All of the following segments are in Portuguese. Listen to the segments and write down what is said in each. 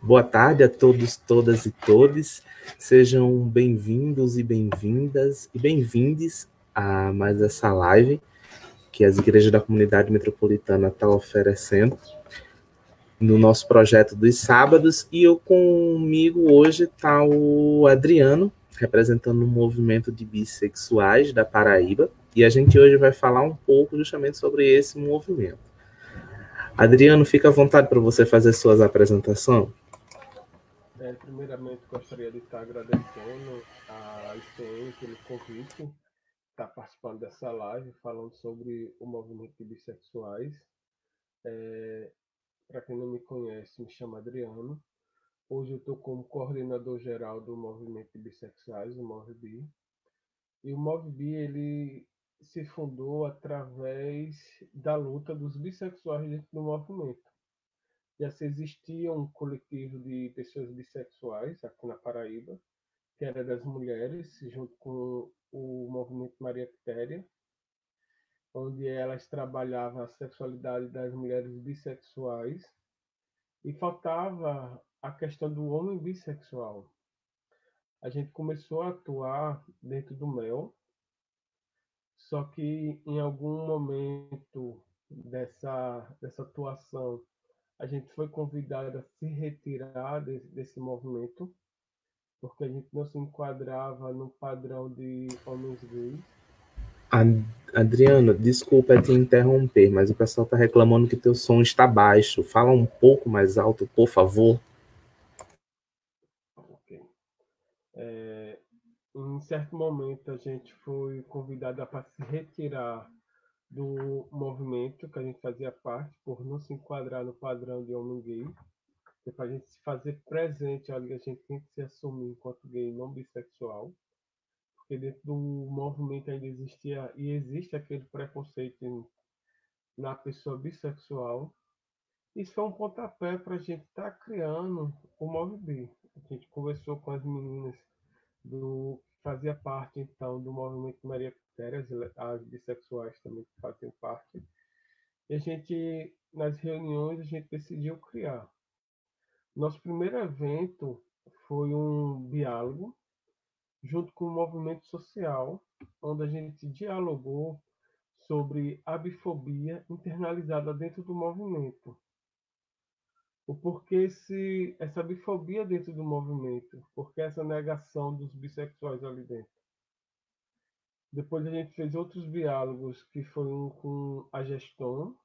Boa tarde a todos, todas e todes. Sejam bem-vindos e bem-vindas e bem-vindes a mais essa live que as igrejas da comunidade metropolitana estão oferecendo no nosso projeto dos sábados. E eu comigo hoje está o Adriano, representando o movimento de bissexuais da Paraíba. E a gente hoje vai falar um pouco justamente sobre esse movimento. Adriano, fica à vontade para você fazer suas apresentações. Primeiramente, gostaria de estar agradecendo a ICM pelo convite, estar participando dessa live, falando sobre o movimento de bissexuais. Para quem não me conhece, me chamo Adriano. Hoje eu estou como coordenador geral do movimento de bissexuais, o MovBi. E o MovBi, ele se fundou através da luta dos bissexuais dentro do movimento. Já se existia um coletivo de pessoas bissexuais aqui na Paraíba, que era das mulheres, junto com o movimento Maria Quitéria, onde elas trabalhavam a sexualidade das mulheres bissexuais e faltava a questão do homem bissexual. A gente começou a atuar dentro do MEL, só que em algum momento dessa atuação a gente foi convidado a se retirar desse movimento, porque a gente não se enquadrava no padrão de homens gays. Adriano, desculpa te interromper, mas o pessoal está reclamando que teu som está baixo. Fala um pouco mais alto, por favor. Ok. Em certo momento, a gente foi convidada para se retirar do movimento que a gente fazia parte, por não se enquadrar no padrão de homem gay. E para a gente se fazer presente, olha, a gente tem que se assumir enquanto gay não bissexual, porque dentro do movimento ainda existia e existe aquele preconceito na pessoa bissexual. Isso foi um pontapé para a gente estar criando o MovBi. A gente conversou com as meninas fazia parte então do movimento Maria Quitéria, as bissexuais também fazem parte. E a gente, nas reuniões, a gente decidiu criar. Nosso primeiro evento foi um diálogo junto com o movimento social, onde a gente dialogou sobre a bifobia internalizada dentro do movimento. O porquê essa bifobia dentro do movimento, porque essa negação dos bissexuais ali dentro. Depois a gente fez outros diálogos, que foi um com a gestão,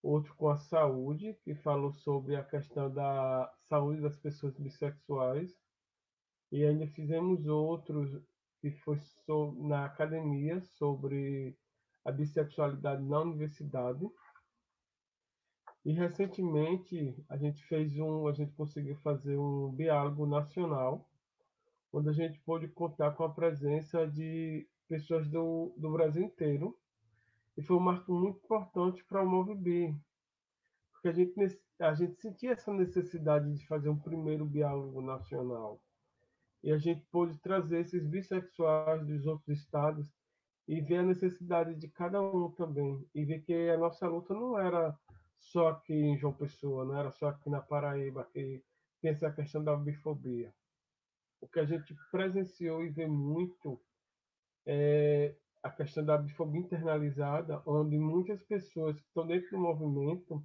outro com a saúde, que falou sobre a questão da saúde das pessoas bissexuais, e ainda fizemos outros que foi na academia sobre a bissexualidade na universidade. E recentemente a gente conseguiu fazer um diálogo nacional, onde a gente pôde contar com a presença de pessoas do Brasil inteiro. E foi um marco muito importante para o MovBi, porque a gente sentia essa necessidade de fazer um primeiro diálogo nacional. E a gente pôde trazer esses bissexuais dos outros estados e ver a necessidade de cada um também. E ver que a nossa luta não era só aqui em João Pessoa, não era só aqui na Paraíba, que tem essa questão da bifobia. O que a gente presenciou e vê muito é a questão da bifobia internalizada, onde muitas pessoas que estão dentro do movimento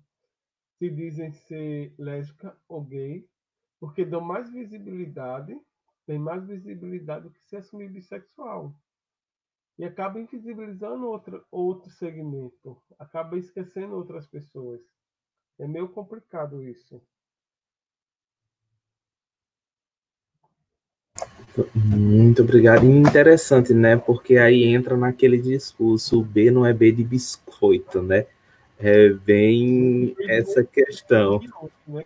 se dizem ser lésbica ou gay, porque dão mais visibilidade, tem mais visibilidade do que se assumir bissexual. E acaba invisibilizando outro segmento, acaba esquecendo outras pessoas. É meio complicado isso. Muito obrigado. E interessante, né? Porque aí entra naquele discurso, o B não é B de biscoito, né? É bem essa questão. Né?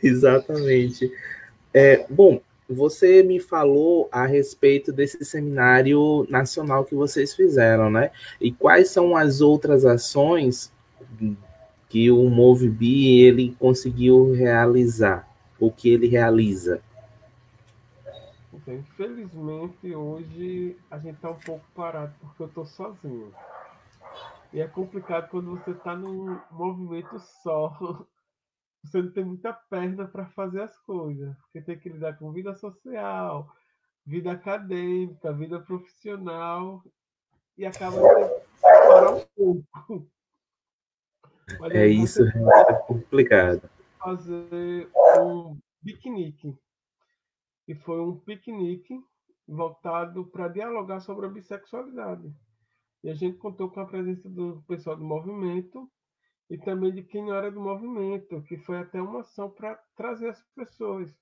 Exatamente. Bom, você me falou a respeito desse seminário nacional que vocês fizeram, né? E quais são as outras ações que o MovBi ele conseguiu realizar, o que ele realiza? Então, infelizmente, hoje a gente está um pouco parado porque eu estou sozinho. E é complicado quando você está num movimento só. você não tem muita perna para fazer as coisas, porque tem que lidar com vida social, vida acadêmica, vida profissional, e acaba tendo que parar um pouco. Mas É aí isso, você realmente é complicado. fazer um piquenique, e foi um piquenique voltado para dialogar sobre a bissexualidade. E a gente contou com a presença do pessoal do movimento e também de quem não era do movimento, que foi até uma ação para trazer as pessoas.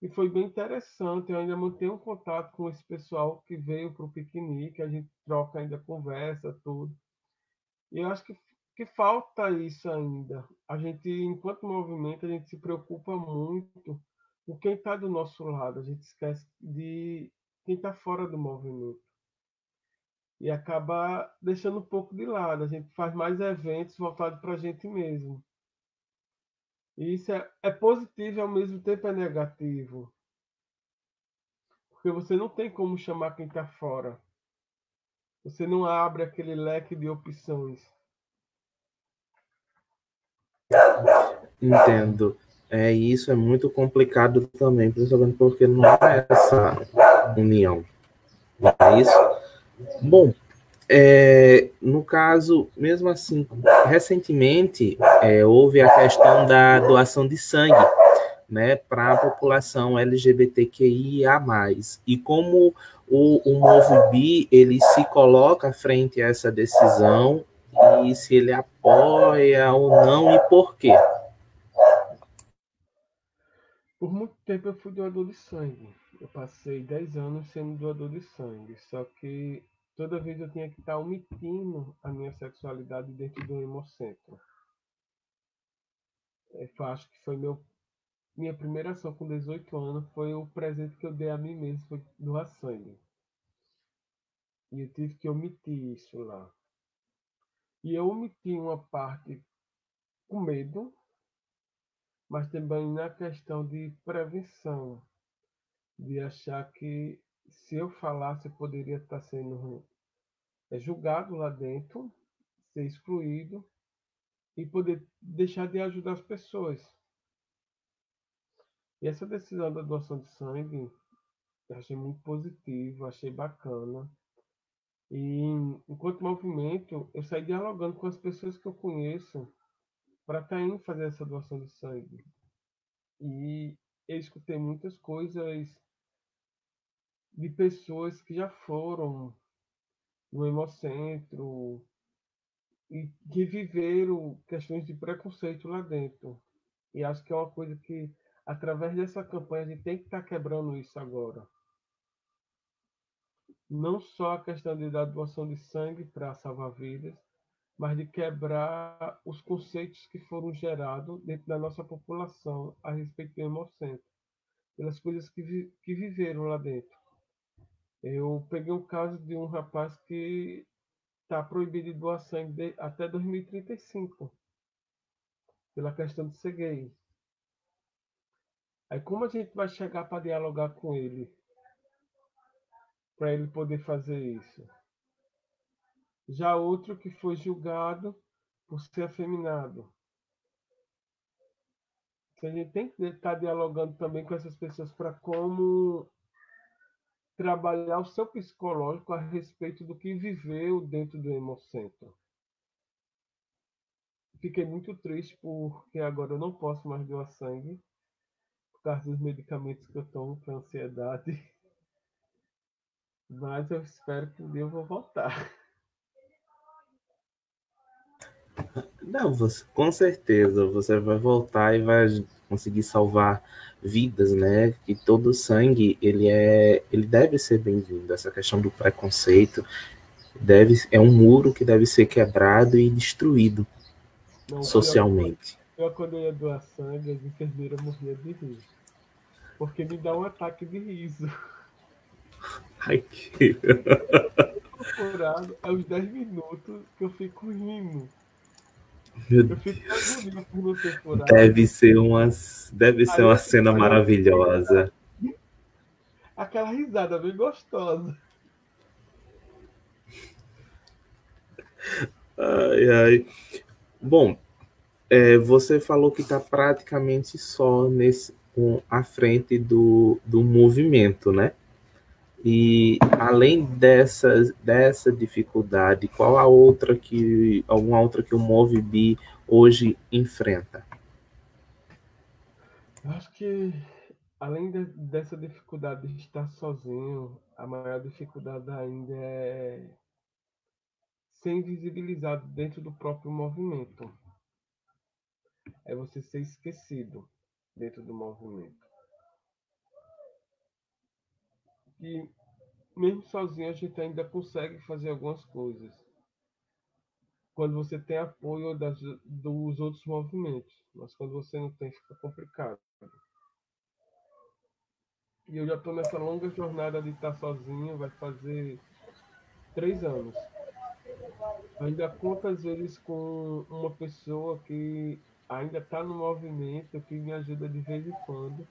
E foi bem interessante, eu ainda mantenho um contato com esse pessoal que veio para o piquenique, a gente troca ainda conversa, tudo. E eu acho que falta isso ainda. A gente, enquanto movimento, a gente se preocupa muito com quem está do nosso lado, a gente esquece de quem está fora do movimento. E acaba deixando um pouco de lado. A gente faz mais eventos voltados para a gente mesmo. E isso é positivo e ao mesmo tempo é negativo. Porque você não tem como chamar quem está fora. Você não abre aquele leque de opções. Entendo. Isso é muito complicado também, principalmente porque não há essa união. Não é isso? Bom, no caso, mesmo assim, recentemente houve a questão da doação de sangue, né, para a população LGBTQIA+. E como o Movibi, ele se coloca frente a essa decisão e se ele apoia ou não e por quê? Por muito tempo eu fui doador de sangue. Eu passei 10 anos sendo doador de sangue. Só que toda vez eu tinha que estar omitindo a minha sexualidade dentro do hemocentro. Eu acho que foi minha primeira ação com 18 anos, foi o presente que eu dei a mim mesmo, foi doar sangue. E eu tive que omitir isso lá. E eu omiti uma parte com medo, mas também na questão de prevenção, de achar que se eu falasse eu poderia estar sendo julgado lá dentro, ser excluído e poder deixar de ajudar as pessoas. E essa decisão da doação de sangue eu achei muito positiva, achei bacana. E enquanto movimento, eu saí dialogando com as pessoas que eu conheço para estar indo fazer essa doação de sangue. E eu escutei muitas coisas de pessoas que já foram no Hemocentro e que viveram questões de preconceito lá dentro. E acho que é uma coisa que, através dessa campanha, a gente tem que estar quebrando isso agora. Não só a questão de dar doação de sangue para salvar vidas, mas de quebrar os conceitos que foram gerados dentro da nossa população a respeito do Hemocentro, pelas coisas que viveram lá dentro. Eu peguei um caso de um rapaz que está proibido de doar sangue até 2035, pela questão de ser gay. Aí como a gente vai chegar para dialogar com ele, para ele poder fazer isso? Já outro que foi julgado por ser afeminado. A gente tem que estar dialogando também com essas pessoas para como trabalhar o seu psicológico a respeito do que viveu dentro do Hemocentro. Fiquei muito triste porque agora eu não posso mais doar sangue por causa dos medicamentos que eu tomo para ansiedade. Mas eu espero que um dia eu vou voltar. Não, com certeza você vai voltar e vai conseguir salvar vidas, né? E todo sangue ele deve ser bem-vindo. Essa questão do preconceito é um muro que deve ser quebrado e destruído Não, socialmente. quando eu ia doar sangue, as enfermeiras morriam de rir. Porque me dá um ataque de riso. Ai, que... Procurado é uns 10 minutos que eu fico rindo. Meu Eu fico com Deus. agonia por não ter furado. Deve ser uma Aí cena eu maravilhosa. aquela risada bem gostosa. Ai, ai. Bom, Você falou que está praticamente só à frente do movimento, né? E além dessa dificuldade, qual alguma outra que o MoveBee hoje enfrenta? Eu acho que, além dessa dificuldade de estar sozinho, a maior dificuldade ainda é ser invisibilizado dentro do próprio movimento. É você ser esquecido dentro do movimento. E mesmo sozinho a gente ainda consegue fazer algumas coisas. Quando você tem apoio dos outros movimentos. Mas quando você não tem, fica complicado. E eu já estou nessa longa jornada de estar sozinho, vai fazer 3 anos. Ainda conto às vezes com uma pessoa que ainda está no movimento, que me ajuda de vez em quando,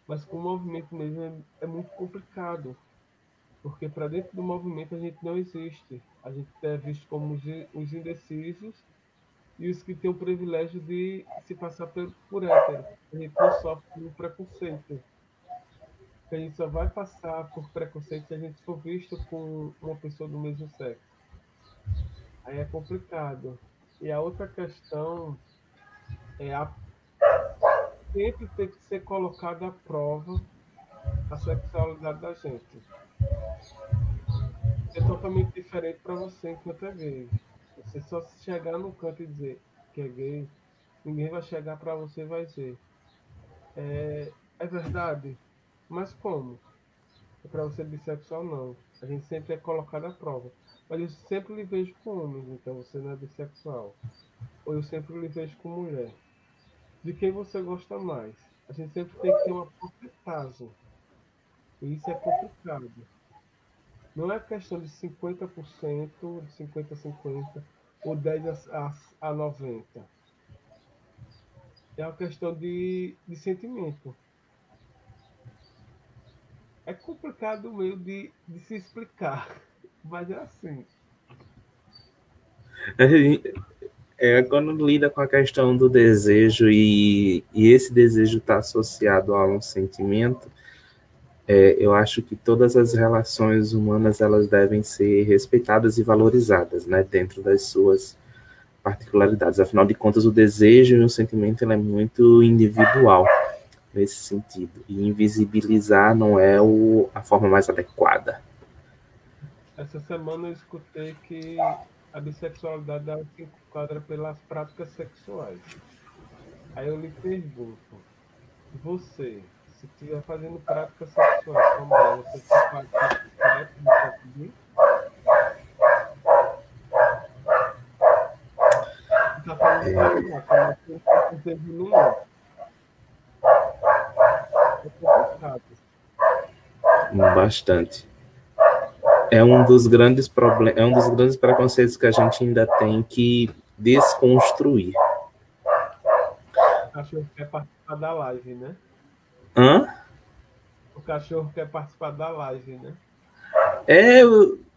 mas com o movimento mesmo é muito complicado, porque para dentro do movimento a gente não existe. A gente é visto como os indecisos e os que têm o privilégio de se passar por hétero. A gente não sofre nenhum preconceito. A gente só vai passar por preconceito se a gente for visto com uma pessoa do mesmo sexo. Aí é complicado. E a outra questão é sempre ter que ser colocada à prova a sexualidade da gente. É totalmente diferente para você enquanto é gay. Você só chegar no canto e dizer que é gay, ninguém vai chegar para você e vai dizer. É verdade? Mas como? É para você bissexual, não. A gente sempre é colocado à prova. Mas eu sempre lhe vejo com homens, então você não é bissexual. Ou eu sempre lhe vejo com mulher. De quem você gosta mais? A gente sempre tem que ter uma porcentagem. E isso é complicado. Não é questão de 50%, de 50 a 50, ou 10 a 90. É uma questão de sentimento. É complicado meio de se explicar, mas é assim. Quando lida com a questão do desejo e esse desejo está associado a um sentimento, eu acho que todas as relações humanas elas devem ser respeitadas e valorizadas, né, dentro das suas particularidades. Afinal de contas, o desejo e o sentimento ele é muito individual nesse sentido. E invisibilizar não é a forma mais adequada. Essa semana eu escutei que a bissexualidade ela se enquadra pelas práticas sexuais. Aí eu lhe pergunto, você, se estiver fazendo práticas sexuais com a mulher, você se enquadra no PSB? Você está falando para mim, não, mas você não tem desejo nenhum. É complicado. Bastante. É um dos grandes problemas, é um dos grandes preconceitos que a gente ainda tem que desconstruir. O cachorro quer participar da live, né? Hã? O cachorro quer participar da live, né? É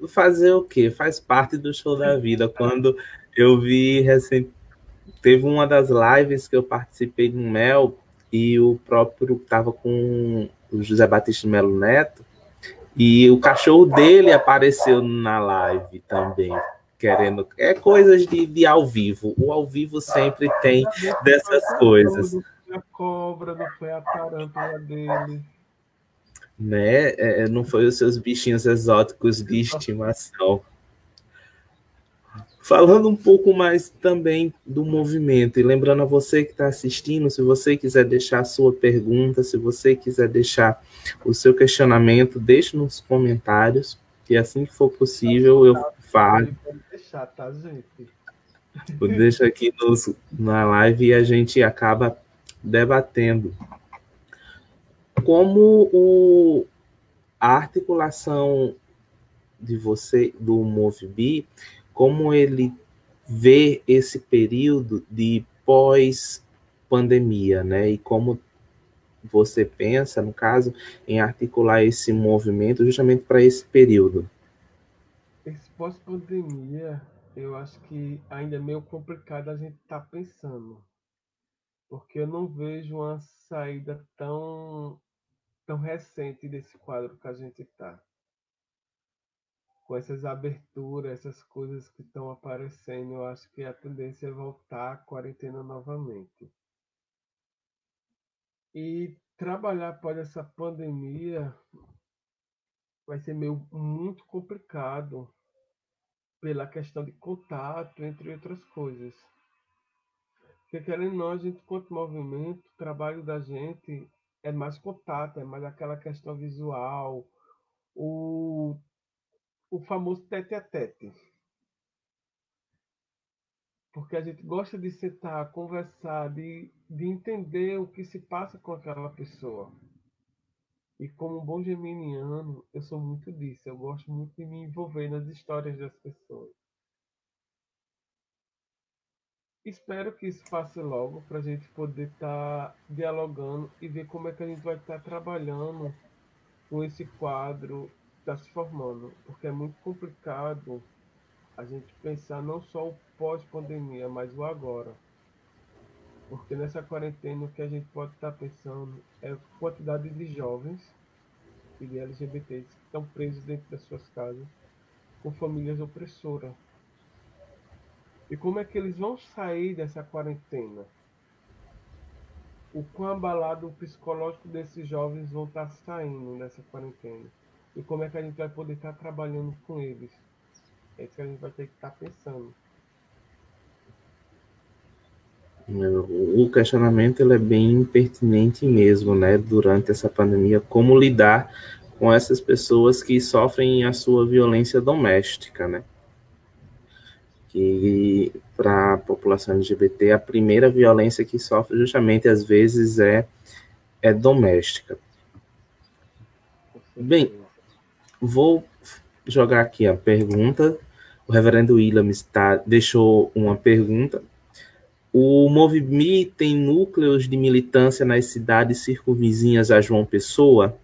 fazer o quê? Faz parte do show da vida. Quando eu vi teve uma das lives que eu participei no Mel e o próprio estava com o José Batista Melo Neto e o cachorro dele apareceu na live também, querendo. É coisas de ao vivo. O ao vivo sempre tem Ainda bem que foi o dessas cachorro, coisas, não foi a cobra, não foi a tarântula dele. né? Não foi os seus bichinhos exóticos de estimação. Falando um pouco mais também do movimento, e lembrando a você que está assistindo, se você quiser deixar a sua pergunta, se você quiser deixar o seu questionamento, deixe nos comentários, que assim que for possível eu falo, Aí pode deixar, tá, gente? eu deixo aqui na live e a gente acaba debatendo. Como a articulação de você, do MoveBee, como ele vê esse período de pós-pandemia, né? E como você pensa, no caso, em articular esse movimento justamente para esse período. Esse pós-pandemia, eu acho que ainda é meio complicado a gente estar pensando. porque eu não vejo uma saída tão recente desse quadro que a gente está. Com essas aberturas, essas coisas que estão aparecendo, eu acho que a tendência é voltar à quarentena novamente. E trabalhar após essa pandemia vai ser meio muito complicado pela questão de contato, entre outras coisas. Porque querendo ou não, a gente, quanto movimento, o trabalho da gente é mais contato, é mais aquela questão visual, o, o famoso tete a tete. Porque a gente gosta de sentar, conversar, de entender o que se passa com aquela pessoa. E como um bom geminiano, eu sou muito disso. Eu gosto muito de me envolver nas histórias das pessoas. Espero que isso passe logo para a gente poder estar dialogando e ver como é que a gente vai estar trabalhando com esse quadro que está se formando. Porque é muito complicado a gente pensar não só o pós-pandemia, mas o agora. Porque nessa quarentena o que a gente pode estar pensando é a quantidade de jovens e de LGBTs que estão presos dentro das suas casas com famílias opressoras. E como é que eles vão sair dessa quarentena? O quão abalado o psicológico desses jovens vão estar saindo dessa quarentena? E como é que a gente vai poder estar trabalhando com eles? É isso que a gente vai ter que estar pensando. O questionamento ele é bem pertinente mesmo, né? Durante essa pandemia, como lidar com essas pessoas que sofrem a sua violência doméstica, né? Que para a população LGBT, a primeira violência que sofre justamente às vezes é doméstica. Com Bem, certeza. vou jogar aqui a pergunta. O reverendo William deixou uma pergunta. O Movimento tem núcleos de militância nas cidades circunvizinhas a João Pessoa?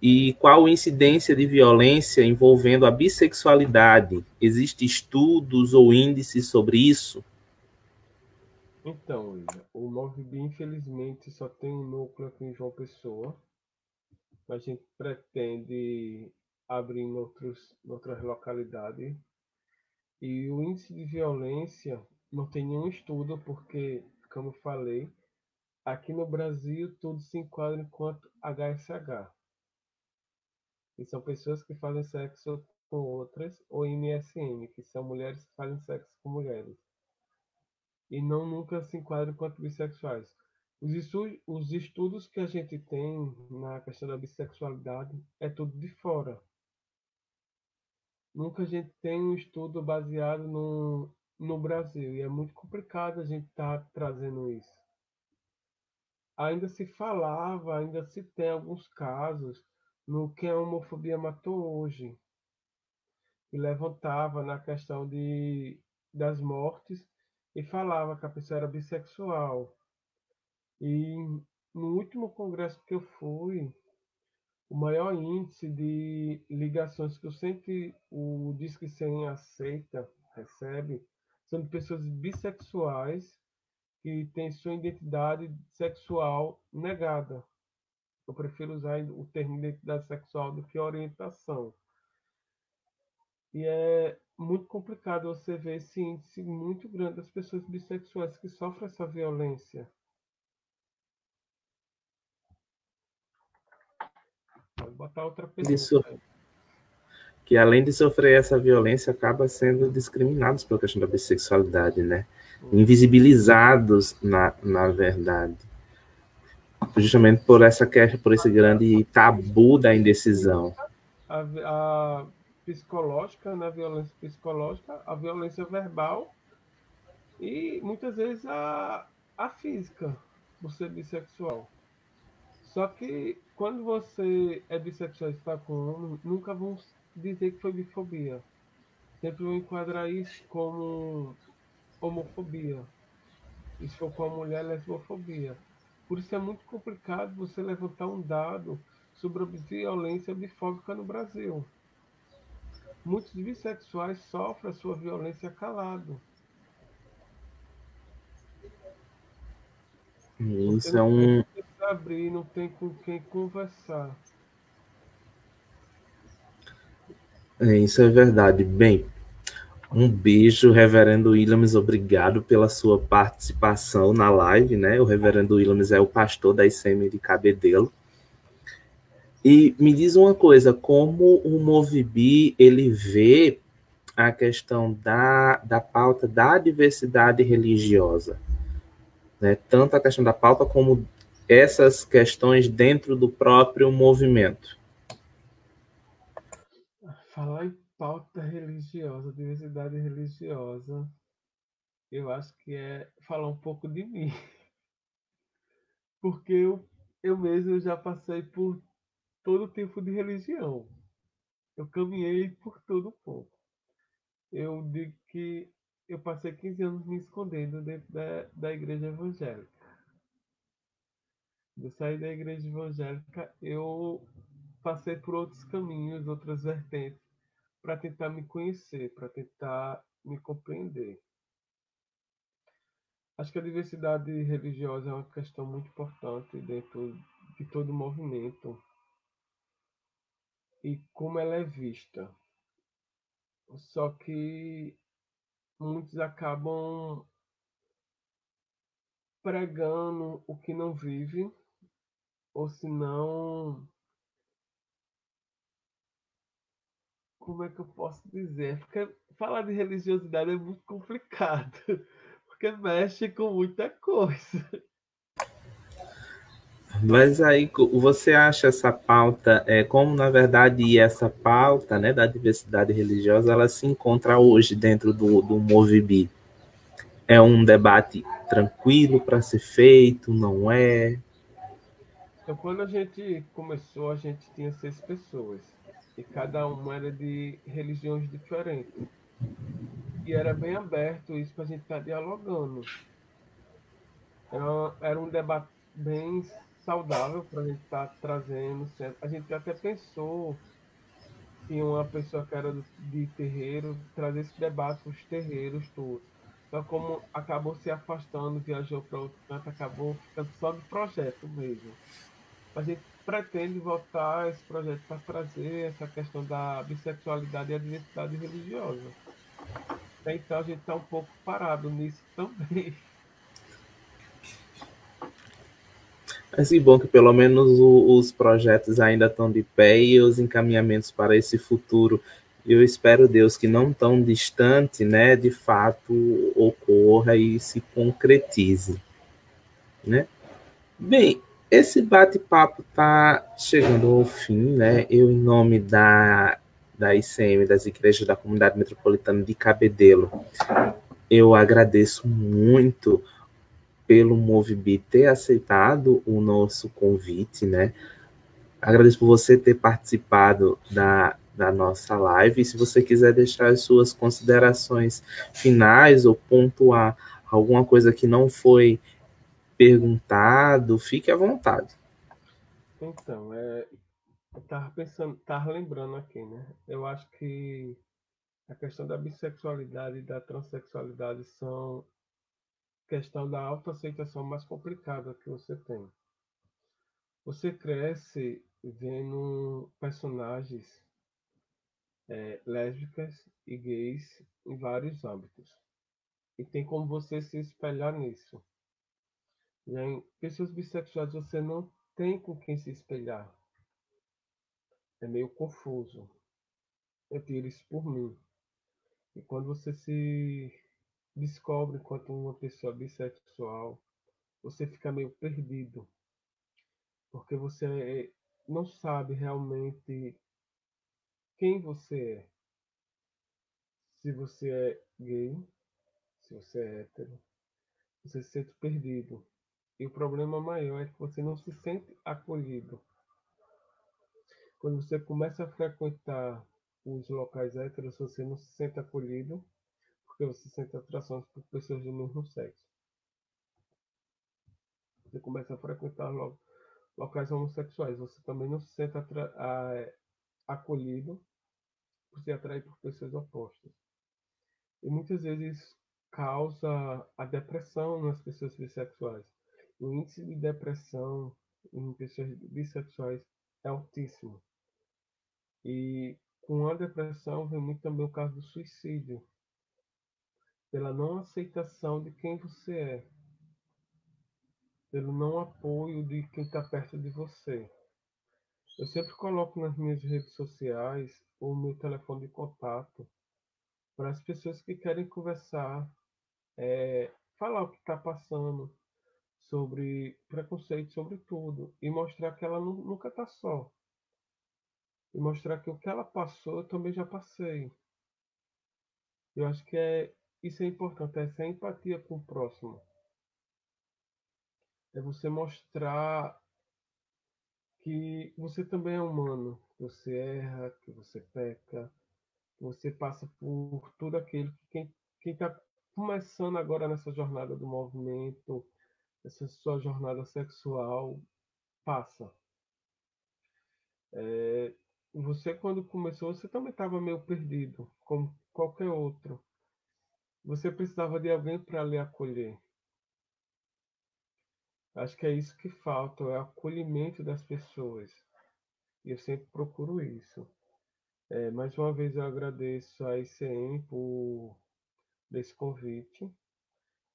E qual a incidência de violência envolvendo a bissexualidade? Existem estudos ou índices sobre isso? Então, William, o Movib infelizmente só tem um núcleo aqui em João Pessoa. A gente pretende abrir em outras localidades. E o índice de violência não tem nenhum estudo, porque, como eu falei, aqui no Brasil tudo se enquadra enquanto HSH. E são pessoas que fazem sexo com outras, ou MSM, que são mulheres que fazem sexo com mulheres. E não nunca se enquadram enquanto bissexuais. Os estudos que a gente tem na questão da bissexualidade é tudo de fora. Nunca a gente tem um estudo baseado no Brasil. E é muito complicado a gente estar trazendo isso. Ainda se falava, ainda se tem alguns casos no que a homofobia matou hoje. E levantava na questão das mortes e falava que a pessoa era bissexual. E no último congresso que eu fui, o maior índice de ligações que o Disque 100 aceita, recebe, são de pessoas bissexuais que têm sua identidade sexual negada. Eu prefiro usar o termo identidade sexual do que orientação. E é muito complicado você ver esse índice muito grande das pessoas bissexuais que sofrem essa violência. Pode botar outra pergunta Isso, aí. que além de sofrer essa violência, acaba sendo discriminados pela questão da bissexualidade, né? Invisibilizados, na verdade. Justamente por essa questão, por esse grande tabu da indecisão. A psicológica, né, a violência psicológica, a violência verbal e muitas vezes a física, por ser bissexual. Só que quando você é bissexual e está com um homem, nunca vão dizer que foi bifobia. Sempre vão enquadrar isso como homofobia. E se for com a mulher, lesbofobia. Por isso é muito complicado você levantar um dado sobre a violência bifóbica no Brasil. Muitos bissexuais sofrem a sua violência calado. Você Isso é não tem um, com quem se abrir, não tem com quem conversar. isso é verdade. Bem, um beijo, Reverendo Williams, obrigado pela sua participação na live, né? O Reverendo Williams é o pastor da ICM de Cabedelo. E me diz uma coisa, como o Movibi, ele vê a questão da pauta da diversidade religiosa, né? Tanto a questão da pauta como essas questões dentro do próprio movimento. Falar em pauta religiosa, diversidade religiosa, eu acho que é falar um pouco de mim. Porque eu mesmo já passei por todo tipo de religião. Eu caminhei por todo um pouco. Eu digo que eu passei 15 anos me escondendo dentro da igreja evangélica. Eu saí da igreja evangélica, eu passei por outros caminhos, outras vertentes, para tentar me conhecer, para tentar me compreender. Acho que a diversidade religiosa é uma questão muito importante dentro de todo o movimento e como ela é vista. Só que muitos acabam pregando o que não vive, ou se não, como é que eu posso dizer? Porque falar de religiosidade é muito complicado, porque mexe com muita coisa. Mas aí você acha essa pauta, como na verdade essa pauta, né, da diversidade religiosa, ela se encontra hoje dentro do Movibi? É um debate tranquilo para ser feito, não é? Então, quando a gente começou, a gente tinha 6 pessoas, e cada uma era de religiões diferentes. E era bem aberto isso para a gente estar dialogando. Era um debate bem saudável para a gente estar trazendo. Certo? A gente até pensou em uma pessoa que era de terreiro trazer esse debate para os terreiros todos. Só como acabou se afastando, viajou para outro canto, acabou ficando só de projeto mesmo. A gente pretende voltar esse projeto para trazer essa questão da bissexualidade e a diversidade religiosa. Até então a gente está um pouco parado nisso também. Mas que bom que pelo menos os projetos ainda estão de pé e os encaminhamentos para esse futuro, eu espero, Deus, que não tão distante, né, de fato ocorra e se concretize, né? Bem, esse bate-papo está chegando ao fim, né? Eu, em nome da ICM, das Igrejas da Comunidade Metropolitana de Cabedelo, eu agradeço muito pelo Movibi ter aceitado o nosso convite, né? Agradeço por você ter participado da nossa live. E se você quiser deixar as suas considerações finais ou pontuar alguma coisa que não foi perguntado, fique à vontade. Então, eu estava pensando, estava lembrando aqui, né? Eu acho que a questão da bissexualidade e da transexualidade são questão da autoaceitação mais complicada que você tem. Você cresce vendo personagens lésbicas e gays em vários âmbitos. E tem como você se espelhar nisso. Já em pessoas bissexuais você não tem com quem se espelhar. É meio confuso. Eu tiro isso por mim. E quando você se descobre enquanto uma pessoa bissexual, você fica meio perdido, porque você não sabe realmente quem você é. Se você é gay, se você é hétero, você se sente perdido. E o problema maior é que você não se sente acolhido. Quando você começa a frequentar os locais héteros, você não se sente acolhido, porque você sente atração por pessoas do mesmo sexo. Você começa a frequentar locais homossexuais, você também não se sente acolhido por se atrair por pessoas opostas. E muitas vezes causa a depressão nas pessoas bissexuais. O índice de depressão em pessoas bissexuais é altíssimo. E com a depressão vem muito também o caso do suicídio, pela não aceitação de quem você é, pelo não apoio de quem está perto de você. Eu sempre coloco nas minhas redes sociais o meu telefone de contato para as pessoas que querem conversar, falar o que está passando, sobre preconceito, sobre tudo, e mostrar que ela nunca está só. E mostrar que o que ela passou eu também já passei. Eu acho que isso é importante, essa empatia com o próximo. É você mostrar que você também é humano, que você erra, que você peca, que você passa por tudo aquilo que quem está começando agora nessa jornada do movimento, essa sua jornada sexual, passa. Você, quando começou, você também estava meio perdido, como qualquer outro. Você precisava de alguém para lhe acolher. Acho que é isso que falta, é o acolhimento das pessoas. E eu sempre procuro isso. Mais uma vez eu agradeço a ICM por esse convite.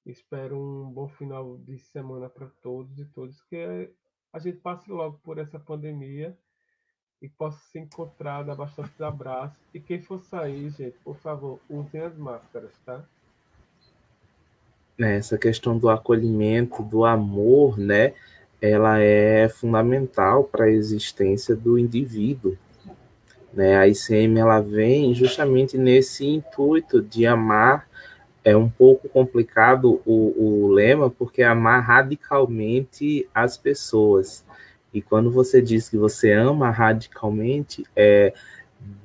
Espero um bom final de semana para todos e todas, que a gente passe logo por essa pandemia e possa se encontrar, dar bastante abraços. E quem for sair, gente, por favor, usem as máscaras, tá? Né, essa questão do acolhimento, do amor, né, ela é fundamental para a existência do indivíduo, né? A ICM ela vem justamente nesse intuito de amar. É um pouco complicado o lema, porque é amar radicalmente as pessoas. E quando você diz que você ama radicalmente, é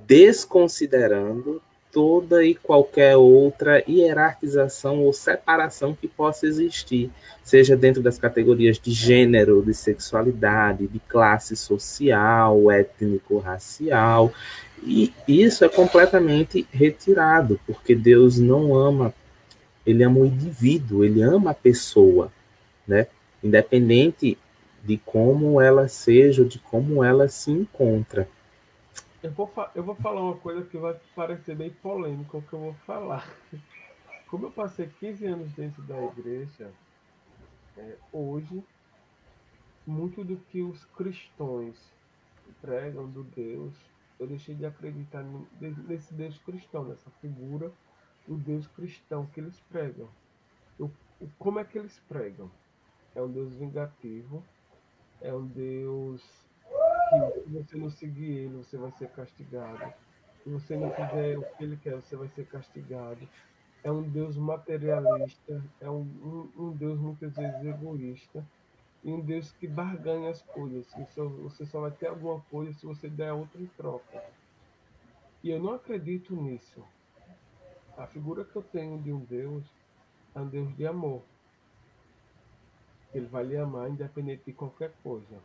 desconsiderando toda e qualquer outra hierarquização ou separação que possa existir, seja dentro das categorias de gênero, de sexualidade, de classe social, étnico-racial. E isso é completamente retirado, porque Deus não ama, ele ama o indivíduo, ele ama a pessoa, né? Independente de como ela seja, ou de como ela se encontra. Eu vou falar uma coisa que vai parecer bem polêmico o que eu vou falar. Como eu passei 15 anos dentro da igreja, hoje, muito do que os cristãos pregam do Deus, eu deixei de acreditar nesse Deus cristão, nessa figura do Deus cristão que eles pregam. Como é que eles pregam? É um Deus vingativo, é um Deus que, se você não seguir ele, você vai ser castigado. Se você não fizer o que ele quer, você vai ser castigado. É um Deus materialista, é um Deus muitas vezes egoísta, e um Deus que barganha as coisas. Você só vai ter alguma coisa se você der outra em troca. E eu não acredito nisso. A figura que eu tenho de um Deus é um Deus de amor. Ele vai lhe amar independente de qualquer coisa.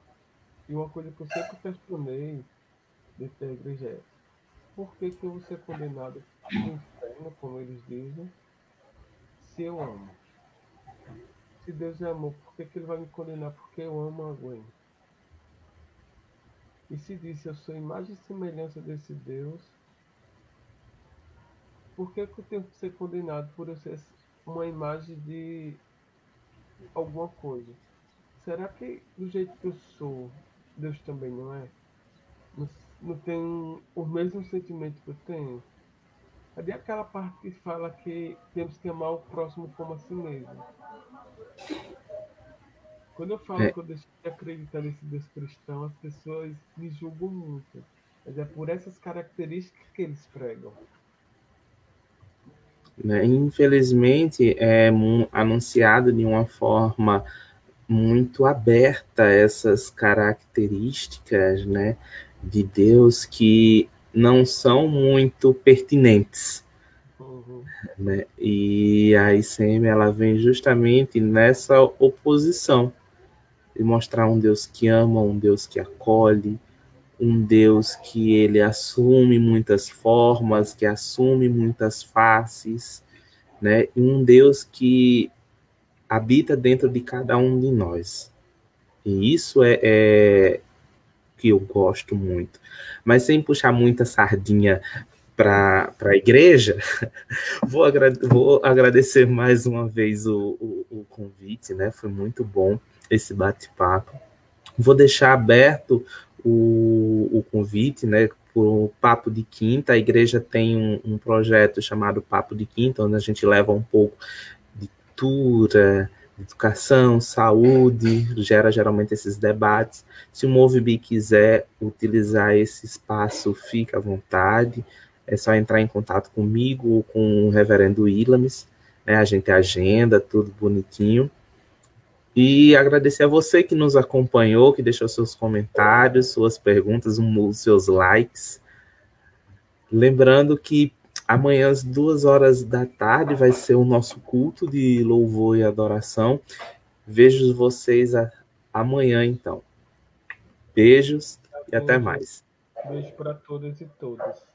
E uma coisa que eu sempre questionei dentro da igreja é: por que que eu vou ser condenado para o inferno, como eles dizem, se eu amo? Se Deus é amor, por que que ele vai me condenar porque eu amo a Gwen? E se disse eu sou imagem e semelhança desse Deus, por que que eu tenho que ser condenado por eu ser uma imagem de alguma coisa? Será que do jeito que eu sou, Deus também não é? Não, não tem o mesmo sentimento que eu tenho? Cadê aquela parte que fala que temos que amar o próximo como a si mesmo? Quando eu falo É, que eu deixo de acreditar nesse Deus cristão, as pessoas me julgam muito. Mas é por essas características que eles pregam. né? Infelizmente, é anunciado de uma forma muito aberta essas características, né, de Deus que não são muito pertinentes, Uhum. né? E a ICM ela vem justamente nessa oposição de mostrar um Deus que ama, um Deus que acolhe, um Deus que ele assume muitas formas, que assume muitas faces, né? E um Deus que habita dentro de cada um de nós. E isso é que eu gosto muito. Mas sem puxar muita sardinha para a igreja, vou agradecer mais uma vez o convite, né? Foi muito bom esse bate-papo. Vou deixar aberto o convite, né? Para o Papo de Quinta. A igreja tem um projeto chamado Papo de Quinta, onde a gente leva um pouco de cultura, educação, saúde, gera geralmente esses debates. Se o Movebi quiser utilizar esse espaço, fica à vontade. É só entrar em contato comigo ou com o reverendo Ilames, né? A gente agenda, tudo bonitinho. E agradecer a você que nos acompanhou, que deixou seus comentários, suas perguntas, seus likes. Lembrando que amanhã, às 14h, vai ser o nosso culto de louvor e adoração. Vejo vocês amanhã, então. Beijos e até mais. Beijo para todas e todos.